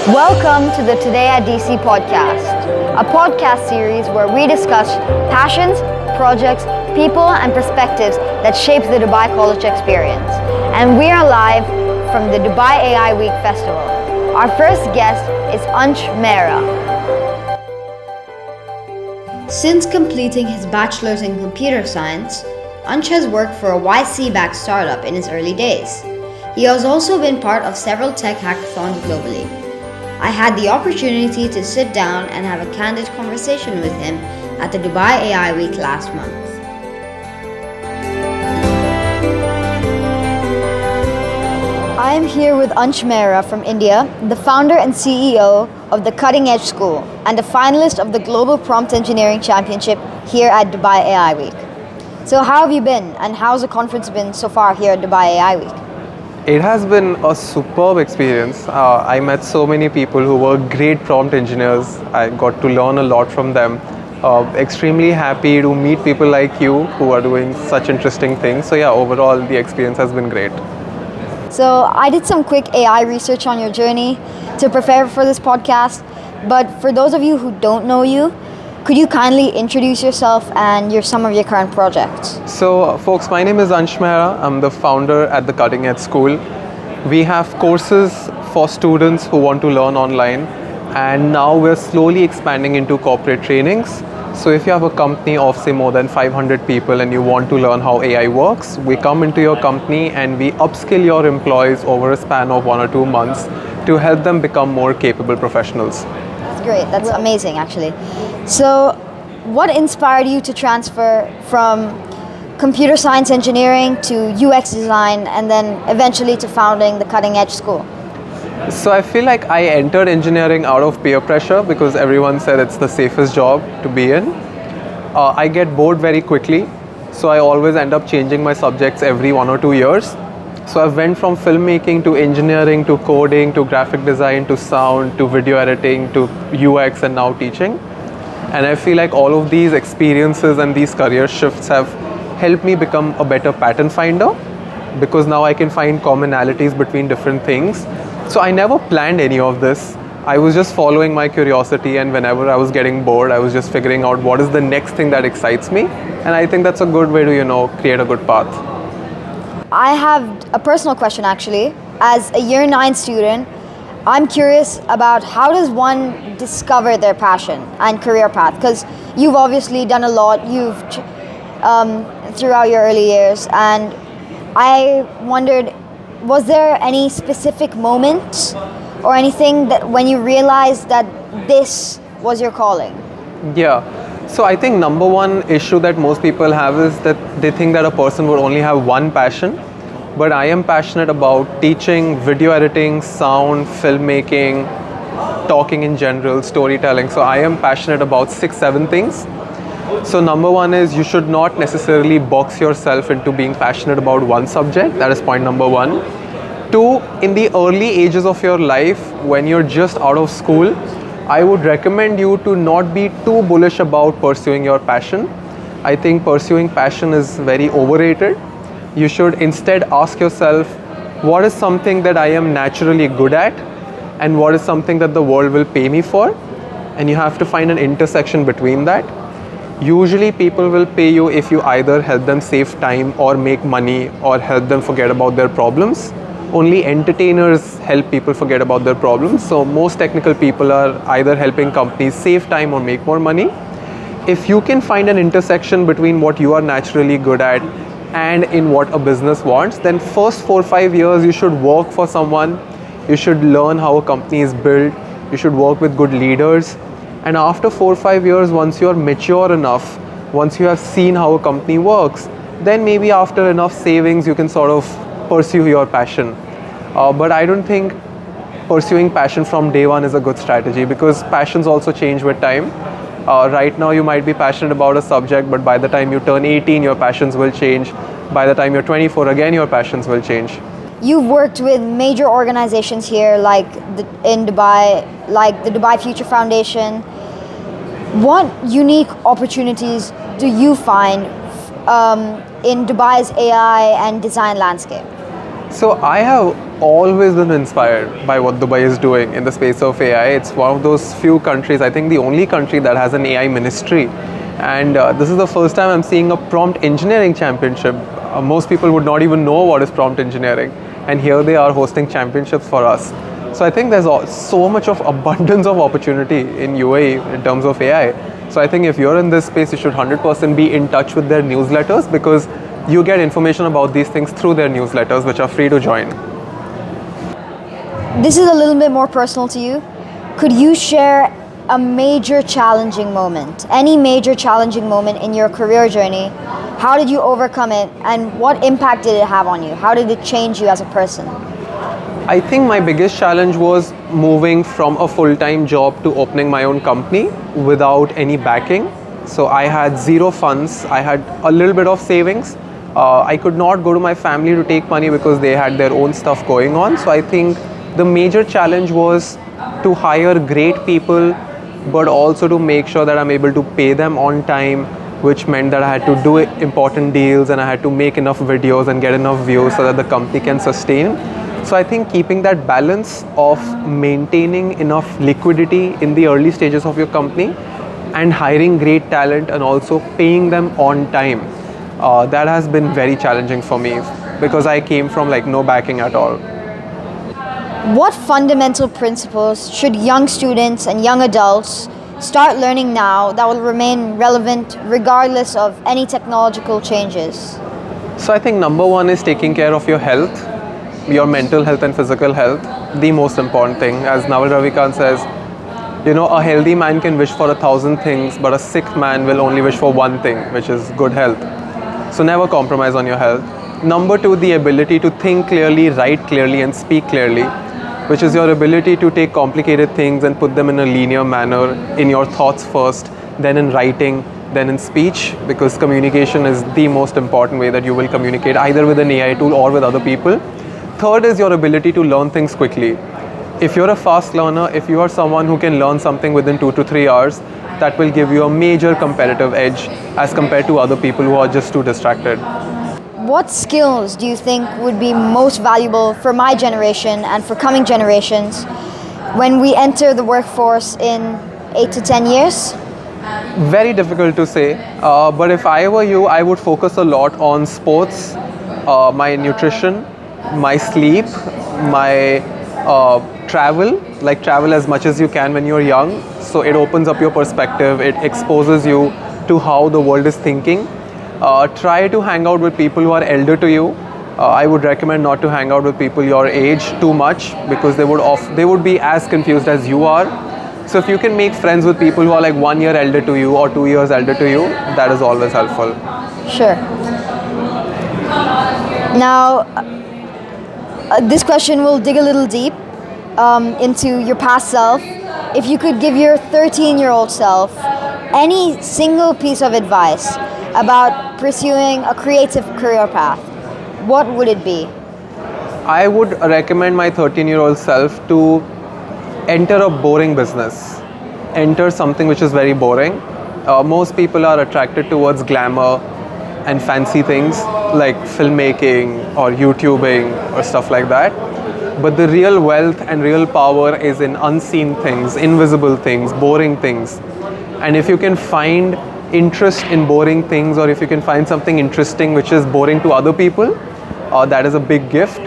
Welcome to the Today at DC podcast, a podcast series where we discuss passions, projects, people, and perspectives that shape the Dubai college experience. And we are live from the Dubai AI Week Festival. Our first guest is Ansh Mehra. Since completing his bachelor's in computer science, Ansh has worked for a YC-backed startup in his early days. He has also been part of several tech hackathons globally. I had the opportunity to sit down and have a candid conversation with him at the Dubai AI Week last month. I am here with Ansh Mehra from India, the founder and CEO of the Cutting Edge School and a finalist of the Global Prompt Engineering Championship here at Dubai AI Week. So how have you been, and how's the conference been so far here at Dubai AI Week? It has been a superb experience. I met so many people who were great prompt engineers. I got to learn a lot from them. Extremely happy to meet people like you who are doing such interesting things. So yeah, overall the experience has been great. So I did some quick AI research on your journey to prepare for this podcast. But for those of you who don't know you, could you kindly introduce yourself and some of your current projects? So folks, my name is Ansh Mehra. I'm the founder at the Cutting Edge School. We have courses for students who want to learn online, and now we're slowly expanding into corporate trainings. So if you have a company of say more than 500 people and you want to learn how AI works, we come into your company and we upskill your employees over a span of 1 or 2 months to help them become more capable professionals. Great, that's amazing actually. So what inspired you to transfer from computer science engineering to UX design and then eventually to founding the Cutting Edge School? So I feel like I entered engineering out of peer pressure because everyone said it's the safest job to be in. I get bored very quickly, so I always end up changing my subjects every 1 or 2 years. So I went from filmmaking to engineering to coding to graphic design to sound to video editing to UX and now teaching. And I feel like all of these experiences and these career shifts have helped me become a better pattern finder, because now I can find commonalities between different things. So I never planned any of this. I was just following my curiosity, and whenever I was getting bored, I was just figuring out what is the next thing that excites me. And I think that's a good way to, create a good path. I have a personal question actually. As a year 9 student, I'm curious about how does one discover their passion and career path? Because you've obviously done a lot throughout your early years, and I wondered, was there any specific moment or anything that when you realized that this was your calling? Yeah. So I think number one issue that most people have is that they think that a person would only have one passion. But I am passionate about teaching, video editing, sound, filmmaking, talking in general, storytelling. So I am passionate about 6-7 things. So number one is you should not necessarily box yourself into being passionate about one subject. That is point number one. 2, in the early ages of your life, when you're just out of school, I would recommend you to not be too bullish about pursuing your passion. I think pursuing passion is very overrated. You should instead ask yourself, what is something that I am naturally good at, and what is something that the world will pay me for? And you have to find an intersection between that. Usually people will pay you if you either help them save time or make money or help them forget about their problems. Only entertainers help people forget about their problems. So most technical people are either helping companies save time or make more money. If you can find an intersection between what you are naturally good at and in what a business wants, then first 4 or 5 years you should work for someone. You should learn how a company is built. You should work with good leaders. And after 4 or 5 years, once you are mature enough, once you have seen how a company works, then maybe after enough savings, you can sort of pursue your passion. But I don't think pursuing passion from day one is a good strategy, because passions also change with time. Right now you might be passionate about a subject, but by the time you turn 18 your passions will change. By the time you're 24 again your passions will change. You've worked with major organizations here in Dubai, like the Dubai Future Foundation. What unique opportunities do you find in Dubai's AI and design landscape? So I have always been inspired by what Dubai is doing in the space of AI. It's one of those few countries, I think the only country that has an AI ministry. And this is the first time I'm seeing a prompt engineering championship. Most people would not even know what is prompt engineering. And here they are hosting championships for us. So I think there's so much of abundance of opportunity in UAE in terms of AI. So I think if you're in this space, you should 100% be in touch with their newsletters, because you get information about these things through their newsletters, which are free to join. This is a little bit more personal to you. Could you share a major challenging moment, any major challenging moment in your career journey? How did you overcome it, and what impact did it have on you? How did it change you as a person? I think my biggest challenge was moving from a full-time job to opening my own company without any backing. So I had zero funds, I had a little bit of savings. I could not go to my family to take money because they had their own stuff going on. So I think the major challenge was to hire great people, but also to make sure that I'm able to pay them on time, which meant that I had to do important deals and I had to make enough videos and get enough views so that the company can sustain. So I think keeping that balance of maintaining enough liquidity in the early stages of your company and hiring great talent and also paying them on time, that has been very challenging for me, because I came from like no backing at all. What fundamental principles should young students and young adults start learning now that will remain relevant regardless of any technological changes? So I think number one is taking care of your health, your mental health and physical health, the most important thing. As Naval Ravikant says, a healthy man can wish for 1,000 things, but a sick man will only wish for one thing, which is good health. So never compromise on your health. Number two, the ability to think clearly, write clearly and speak clearly, which is your ability to take complicated things and put them in a linear manner in your thoughts first, then in writing, then in speech, because communication is the most important way that you will communicate, either with an AI tool or with other people. Third is your ability to learn things quickly. If you're a fast learner, if you are someone who can learn something within 2 to 3 hours, that will give you a major competitive edge as compared to other people who are just too distracted. What skills do you think would be most valuable for my generation and for coming generations when we enter the workforce in 8 to 10 years? Very difficult to say, but if I were you, I would focus a lot on sports, my nutrition, my sleep, my travel as much as you can when you're young. So it opens up your perspective, it exposes you to how the world is thinking. Try to hang out with people who are elder to you. I would recommend not to hang out with people your age too much, because they would be as confused as you are. So if you can make friends with people who are like 1 year elder to you or 2 years elder to you, that is always helpful. Sure. Now, this question will dig a little deep into your past self. If you could give your 13-year-old self any single piece of advice about pursuing a creative career path, what would it be? I would recommend my 13-year-old self to enter a boring business. Enter something which is very boring. Most people are attracted towards glamour and fancy things like filmmaking or YouTubing or stuff like that. But the real wealth and real power is in unseen things, invisible things, boring things. And if you can find interest in boring things, or if you can find something interesting which is boring to other people, that is a big gift.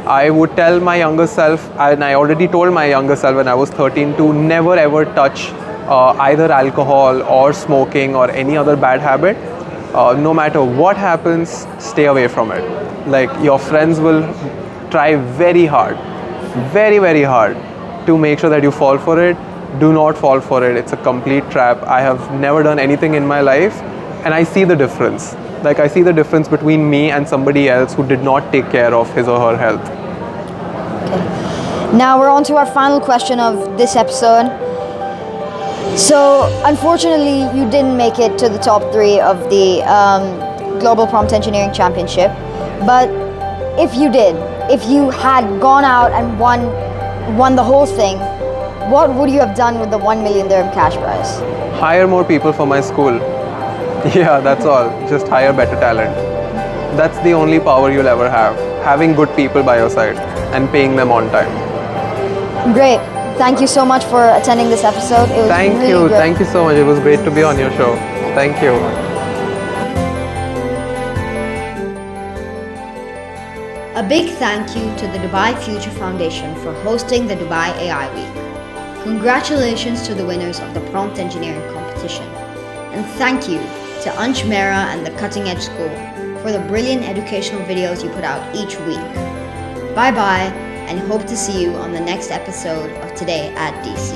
I would tell my younger self, and I already told my younger self when I was 13, to never ever touch either alcohol or smoking or any other bad habit. No matter what happens, stay away from it. Like, your friends will try very hard, very, very hard to make sure that you fall for it. Do not fall for it. It's a complete trap. I have never done anything in my life and I see the difference. Like, I see the difference between me and somebody else who did not take care of his or her health. Okay. Now we're on to our final question of this episode. So, unfortunately, you didn't make it to the top 3 of the Global Prompt Engineering Championship. But if you did, if you had gone out and won the whole thing, what would you have done with the 1 million dirham cash prize? Hire more people for my school. Yeah, that's all. Just hire better talent. That's the only power you'll ever have. Having good people by your side and paying them on time. Great. Thank you so much for attending this episode. It was really great. Thank you so much. It was great to be on your show. Thank you. A big thank you to the Dubai Future Foundation for hosting the Dubai AI Week. Congratulations to the winners of the prompt engineering competition. And thank you to Ansh Mehra and the Cutting Edge School for the brilliant educational videos you put out each week. Bye bye, and hope to see you on the next episode of Today at DC.